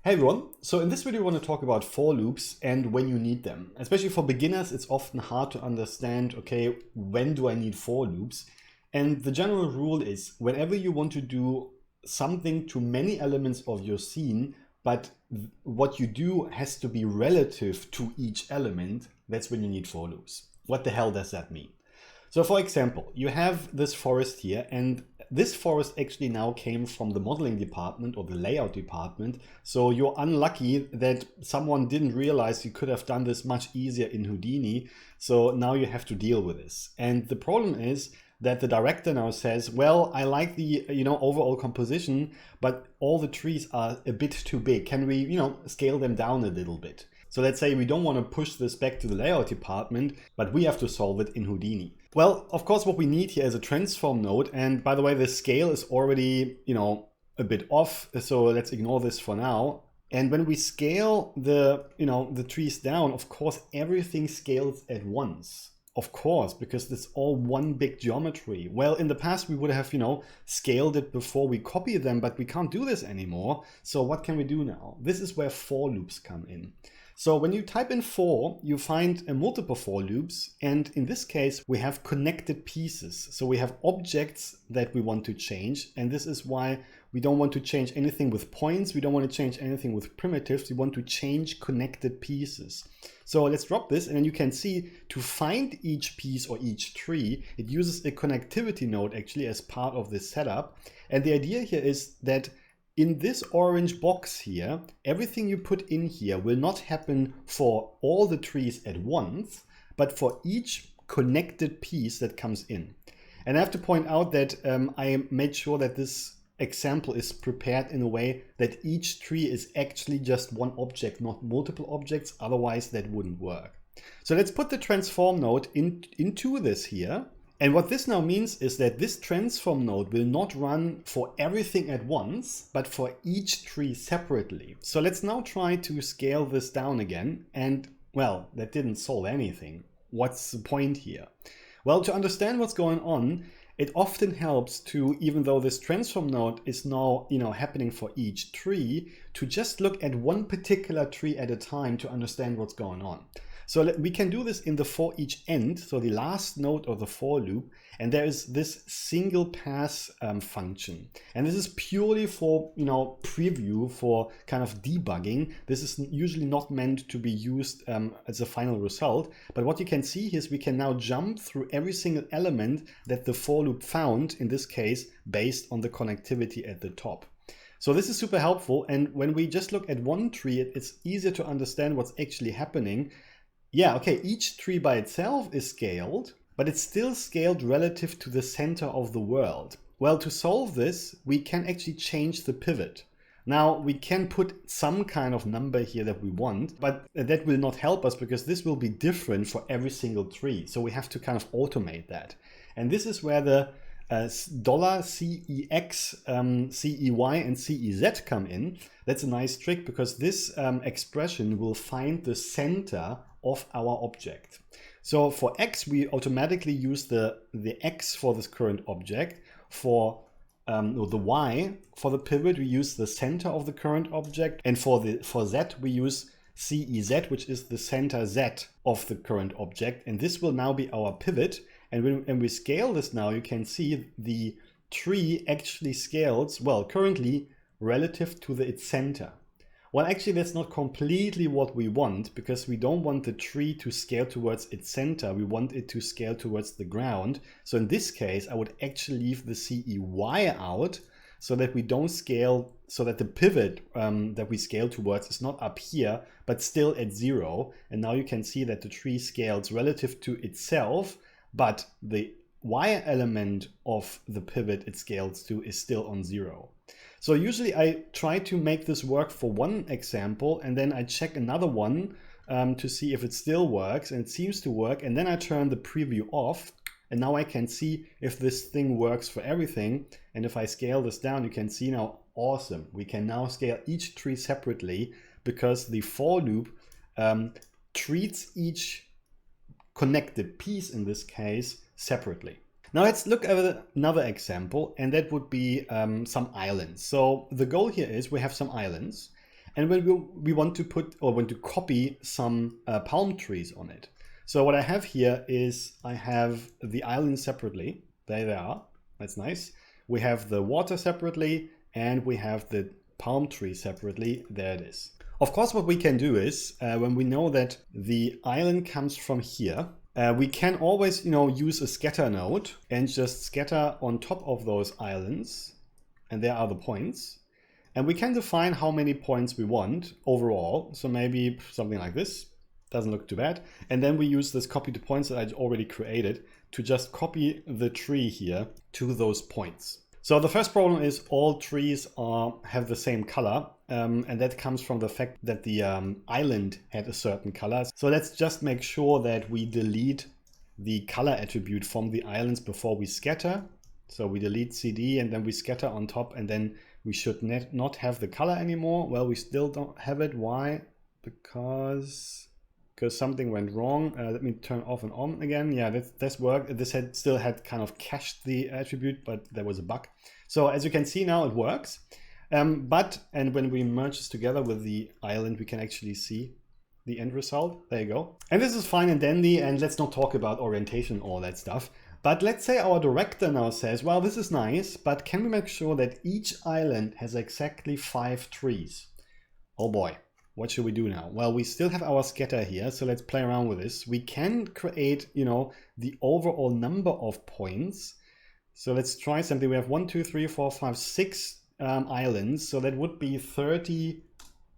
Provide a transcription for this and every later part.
Hey everyone, so in this video I want to talk about for loops and when you need them. Especially for beginners, it's often hard to understand, okay, when do I need for loops? And the general rule is whenever you want to do something to many elements of your scene, but what you do has to be relative to each element, that's when you need for loops. What the hell does that mean? So for example, you have this forest here, and this forest actually now came from the modeling department or the layout department. So you're unlucky that someone didn't realize you could have done this much easier in Houdini. So now you have to deal with this. And the problem is that the director now says, well, I like the overall composition, but all the trees are a bit too big. Can we scale them down a little bit? So let's say we don't want to push this back to the layout department, but we have to solve it in Houdini. Well, of course, what we need here is a transform node. And by the way, the scale is already, a bit off. So let's ignore this for now. And when we scale the trees down, of course, everything scales at once. Of course, because it's all one big geometry. Well, in the past, we would have, scaled it before we copy them, but we can't do this anymore. So what can we do now? This is where for loops come in. So when you type in for, you find multiple for loops. And in this case, we have connected pieces. So we have objects that we want to change. And this is why we don't want to change anything with points. We don't want to change anything with primitives. We want to change connected pieces. So let's drop this. And then you can see to find each piece or each tree, it uses a connectivity node actually as part of this setup. And the idea here is that in this orange box here, everything you put in here will not happen for all the trees at once, but for each connected piece that comes in. And I have to point out that I made sure that this example is prepared in a way that each tree is actually just one object, not multiple objects. Otherwise, that wouldn't work. So let's put the transform node into this here. And what this now means is that this transform node will not run for everything at once, but for each tree separately. So let's now try to scale this down again. And well, that didn't solve anything. What's the point here? Well, to understand what's going on, it often helps to, even though this transform node is now, happening for each tree, to just look at one particular tree at a time to understand what's going on. So we can do this in the for each end, so the last node of the for loop, and there is this single pass function. And this is purely for, preview, for kind of debugging. This is usually not meant to be used as a final result. But what you can see here is we can now jump through every single element that the for loop found, in this case, based on the connectivity at the top. So this is super helpful. And when we just look at one tree, it's easier to understand what's actually happening. Yeah, okay, each tree by itself is scaled, but it's still scaled relative to the center of the world. Well, to solve this, we can actually change the pivot. Now, we can put some kind of number here that we want, but that will not help us because this will be different for every single tree. So we have to kind of automate that. And this is where the $CEX, CEY, and CEZ come in. That's a nice trick because this expression will find the center of our object. So for X, we automatically use the X for this current object. For the Y, for the pivot, we use the center of the current object. And for Z, we use CEZ, which is the center Z of the current object. And this will now be our pivot. And when we scale this now, you can see the tree actually scales, well, currently relative to its center. Well, actually, that's not completely what we want because we don't want the tree to scale towards its center. We want it to scale towards the ground. So in this case, I would actually leave the CEY out so that we don't scale, so that the pivot that we scale towards is not up here, but still at 0. And now you can see that the tree scales relative to itself, but the Y element of the pivot it scales to is still on 0. So usually I try to make this work for one example and then I check another one to see if it still works, and it seems to work. And then I turn the preview off and now I can see if this thing works for everything. And if I scale this down, you can see now, awesome. We can now scale each tree separately because the for loop treats each connected piece, in this case, separately. Now let's look at another example, and that would be some islands. So the goal here is we have some islands, and when we want to put or want to copy some palm trees on it. So what I have here is I have the island separately. There they are. That's nice. We have the water separately, and we have the palm tree separately. There it is. Of course, what we can do is when we know that the island comes from here, we can always, use a scatter node and just scatter on top of those islands. And there are the points. And we can define how many points we want overall. So maybe something like this. Doesn't look too bad. And then we use this copy to points that I already created to just copy the tree here to those points. So the first problem is all trees have the same color. And that comes from the fact that the island had a certain color. So let's just make sure that we delete the color attribute from the islands before we scatter. So we delete CD and then we scatter on top, and then we should not have the color anymore. Well, we still don't have it. Why? Because something went wrong. Let me turn off and on again. Yeah, that's worked. This still had kind of cached the attribute, but there was a bug. So as you can see now, it works. And when we merge this together with the island, we can actually see the end result. There you go. And this is fine and dandy. And let's not talk about orientation, all that stuff. But let's say our director now says, well, this is nice, but can we make sure that each island has exactly 5 trees? Oh boy. What should we do now? Well, we still have our scatter here, so let's play around with this. We can create, the overall number of points. So let's try something. We have 1, 2, 3, 4, 5, 6 islands. So that would be 30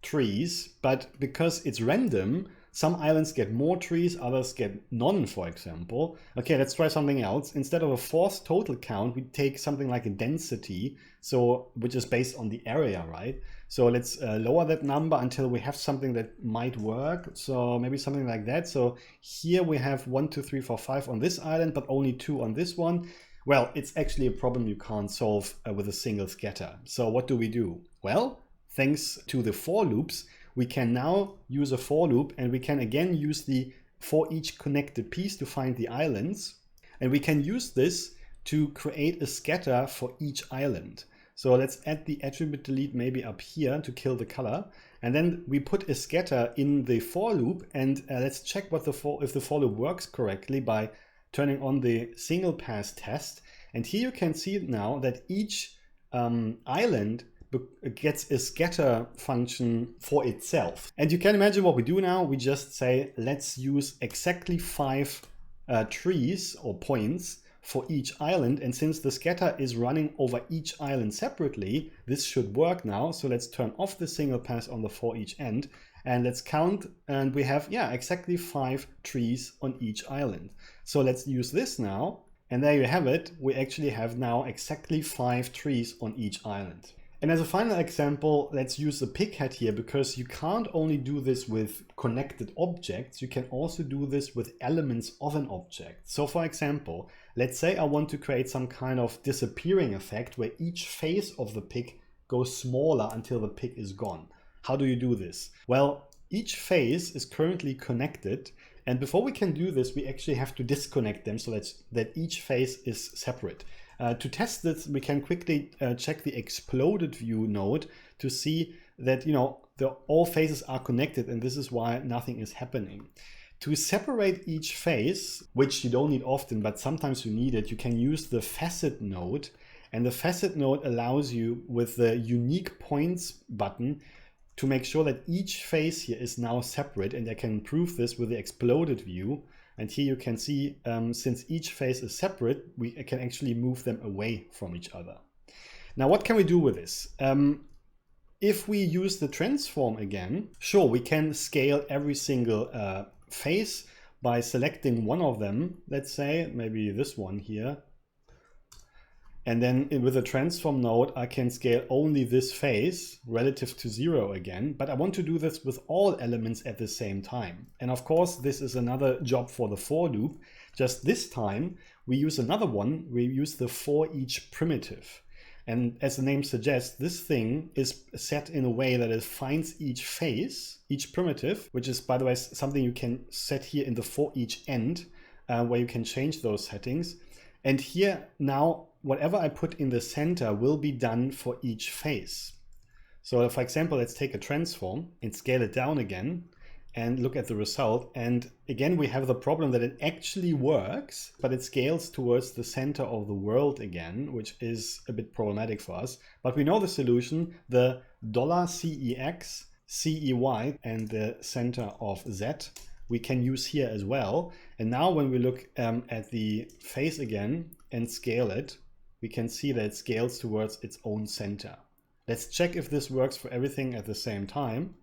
trees. But because it's random, some islands get more trees, others get none, for example. Okay, let's try something else. Instead of a forced total count, we take something like a density, which is based on the area, right? So let's lower that number until we have something that might work. So maybe something like that. So here we have 1, 2, 3, 4, 5 on this island, but only 2 on this one. Well, it's actually a problem you can't solve with a single scatter. So what do? Well, thanks to the for loops, we can now use a for loop, and we can again use the for each connected piece to find the islands. And we can use this to create a scatter for each island. So let's add the attribute delete maybe up here to kill the color. And then we put a scatter in the for loop, and let's check if the for loop works correctly by turning on the single pass test. And here you can see now that each island gets a scatter function for itself. And you can imagine what we do now. We just say, let's use exactly 5 trees or points for each island. And since the scatter is running over each island separately, this should work now. So let's turn off the single pass on the for each end, and let's count. And we have, exactly 5 trees on each island. So let's use this now. And there you have it. We actually have now exactly 5 trees on each island. And as a final example, let's use the pig head here, because you can't only do this with connected objects, you can also do this with elements of an object. So for example, let's say I want to create some kind of disappearing effect where each face of the pig goes smaller until the pig is gone. How do you do this? Well, each face is currently connected, and before we can do this, we actually have to disconnect them so that each face is separate. To test this, we can quickly check the exploded view node to see that all faces are connected, and this is why nothing is happening. To separate each face, which you don't need often, but sometimes you need it, you can use the facet node. And the facet node allows you, with the unique points button, to make sure that each face here is now separate. And I can prove this with the exploded view. And here you can see, since each face is separate, we can actually move them away from each other. Now, what can we do with this? If we use the transform again, sure, we can scale every single face by selecting one of them. Let's say maybe this one here. And then with the transform node, I can scale only this face relative to 0 again, but I want to do this with all elements at the same time. And of course, this is another job for the for loop. Just this time, we use another one. We use the for each primitive. And as the name suggests, this thing is set in a way that it finds each face, each primitive, which is, by the way, something you can set here in the for each end, where you can change those settings. And here now, whatever I put in the center will be done for each face. So for example, let's take a transform and scale it down again and look at the result. And again, we have the problem that it actually works, but it scales towards the center of the world again, which is a bit problematic for us. But we know the solution, the $CEX, CEY, and the center of Z we can use here as well. And now when we look at the face again and scale it, we can see that it scales towards its own center. Let's check if this works for everything at the same time.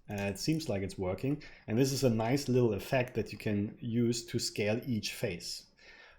It seems like it's working. And this is a nice little effect that you can use to scale each face.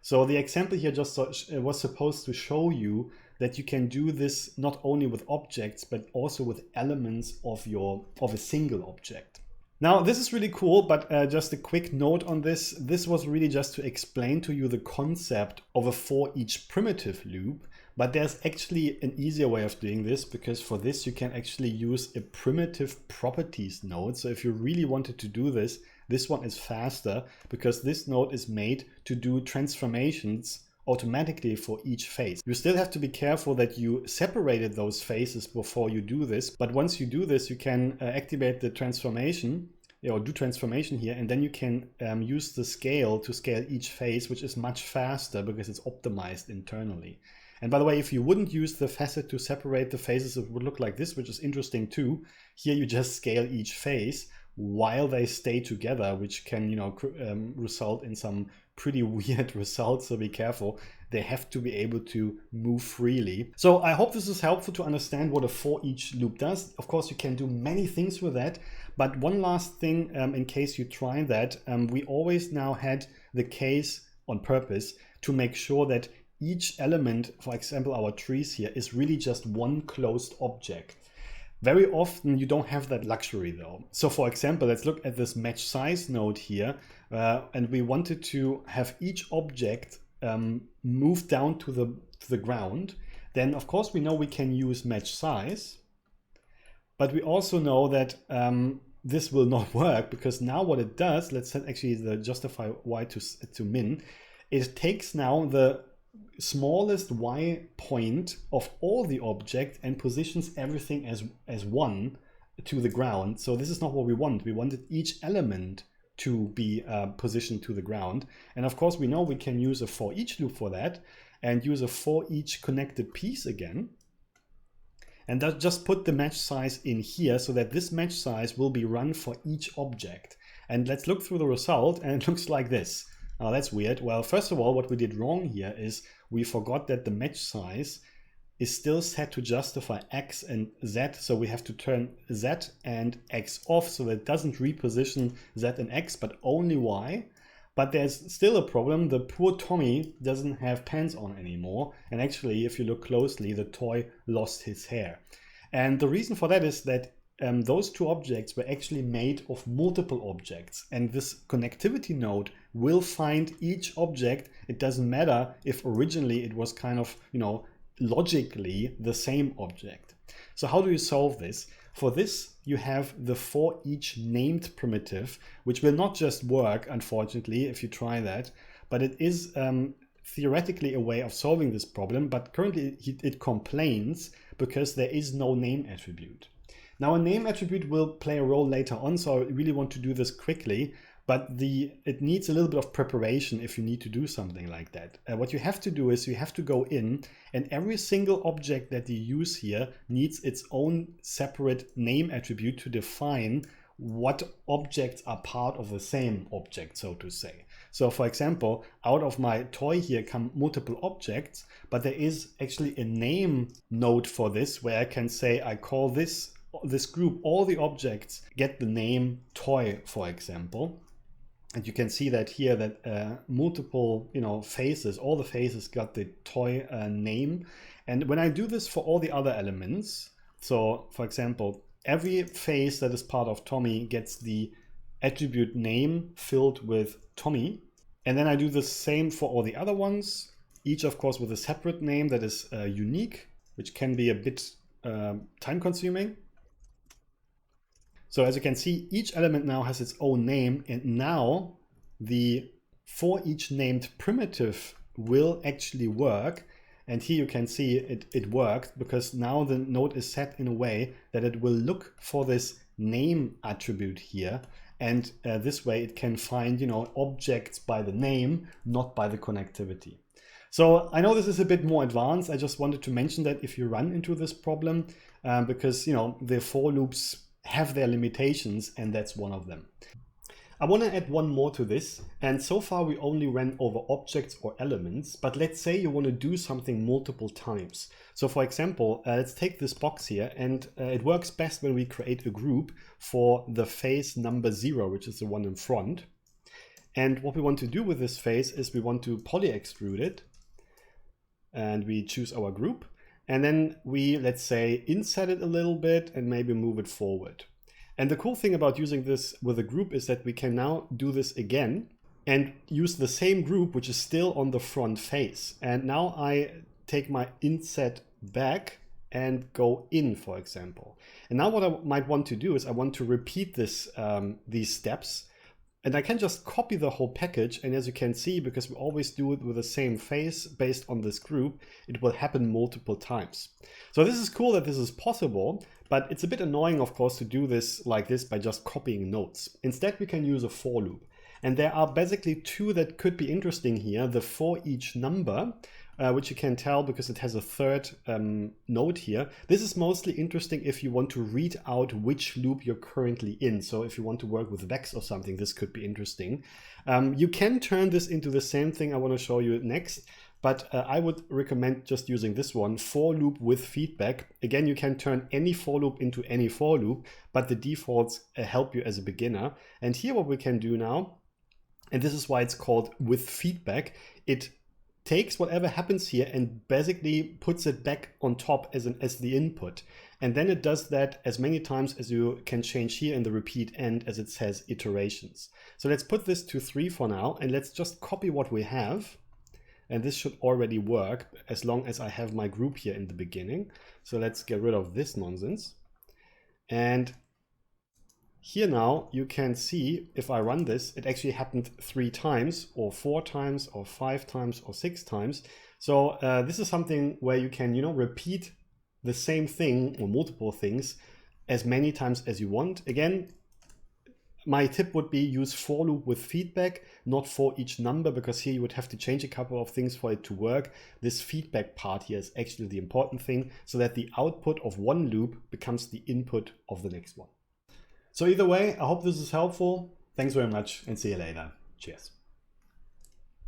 So the example here just was supposed to show you that you can do this not only with objects, but also with elements of a single object. Now, this is really cool, but just a quick note on this. This was really just to explain to you the concept of a for each primitive loop. But there's actually an easier way of doing this, because for this you can actually use a primitive properties node. So if you really wanted to do this, this one is faster because this node is made to do transformations automatically for each face. You still have to be careful that you separated those faces before you do this. But once you do this, you can activate the transformation, or do transformation here, and then you can use the scale to scale each face, which is much faster because it's optimized internally. And by the way, if you wouldn't use the facet to separate the faces, it would look like this, which is interesting too. Here you just scale each face while they stay together, which can, result in some pretty weird results. So be careful. They have to be able to move freely. So I hope this is helpful to understand what a for each loop does. Of course, you can do many things with that. But one last thing, in case you try that, we always now had the case on purpose to make sure that each element, for example, our trees here, is really just one closed object. Very often you don't have that luxury though. So for example, let's look at this match size node here. And we wanted to have each object move down to the ground. Then of course we know we can use match size. But we also know that this will not work, because now what it does, let's set actually the justify y to min. It takes now the smallest y point of all the object and positions everything as one to the ground. So this is not what we want. We wanted each element to be positioned to the ground. And of course we know we can use a for each loop for that, and use a for each connected piece again. And that just put the match size in here so that this match size will be run for each object. And let's look through the result, and it looks like this. Now that's weird. Well, first of all, what we did wrong here is we forgot that the match size is still set to justify X and Z. So we have to turn Z and X off so that it doesn't reposition Z and X, but only Y. But there's still a problem. The poor Tommy doesn't have pants on anymore. And actually, if you look closely, the toy lost his hair. And the reason for that is that those two objects were actually made of multiple objects, and this connectivity node will find each object. It doesn't matter if originally it was kind of, logically the same object. So how do you solve this? For this, you have the for each named primitive, which will not just work, unfortunately, if you try that, but it is theoretically a way of solving this problem, but currently it complains because there is no name attribute. Now a name attribute will play a role later on, so I really want to do this quickly, but it needs a little bit of preparation if you need to do something like that. What you have to do is you have to go in, and every single object that you use here needs its own separate name attribute to define what objects are part of the same object, so to say. So for example, out of my toy here come multiple objects, but there is actually a name node for this where I can say I call this group, all the objects get the name toy, for example. And you can see that here that multiple faces, all the faces got the toy name. And when I do this for all the other elements, so for example, every face that is part of Tommy gets the attribute name filled with Tommy. And then I do the same for all the other ones, each of course with a separate name that is unique, which can be a bit time consuming. So as you can see, each element now has its own name, and now the for each named primitive will actually work. And here you can see it worked, because now the node is set in a way that it will look for this name attribute here. And this way it can find, objects by the name, not by the connectivity. So I know this is a bit more advanced. I just wanted to mention that if you run into this problem, because, the for loops have their limitations, and that's one of them. I want to add one more to this, and so far we only ran over objects or elements, but let's say you want to do something multiple times. So for example, let's take this box here, and it works best when we create a group for the face number 0, which is the one in front. And what we want to do with this face is we want to poly extrude it, and we choose our group, and then we, let's say, inset it a little bit and maybe move it forward. And the cool thing about using this with a group is that we can now do this again and use the same group, which is still on the front face. And now I take my inset back and go in, for example. And now what I might want to do is I want to repeat this, these steps. And I can just copy the whole package, and as you can see, because we always do it with the same face based on this group, it will happen multiple times. So this is cool that this is possible, but it's a bit annoying, of course, to do this like this by just copying nodes. Instead, we can use a for loop. And there are basically two that could be interesting here. The for each number, which you can tell because it has a third node here. This is mostly interesting if you want to read out which loop you're currently in. So if you want to work with vex or something, this could be interesting. You can turn this into the same thing I want to show you next, but I would recommend just using this one, for loop with feedback. Again, you can turn any for loop into any for loop, but the defaults help you as a beginner. And here what we can do now, and this is why it's called with feedback, it takes whatever happens here and basically puts it back on top as the input. And then it does that as many times as you can change here in the repeat end, as it says iterations. So let's put this to 3 for now, and let's just copy what we have. And this should already work as long as I have my group here in the beginning. So let's get rid of this nonsense. And here now you can see if I run this, it actually happened 3 times or 4 times or 5 times or 6 times. So this is something where you can, repeat the same thing or multiple things as many times as you want. Again, my tip would be use for loop with feedback, not for each number, because here you would have to change a couple of things for it to work. This feedback part here is actually the important thing, so that the output of one loop becomes the input of the next one. So either way, I hope this is helpful. Thanks very much and see you later. Cheers.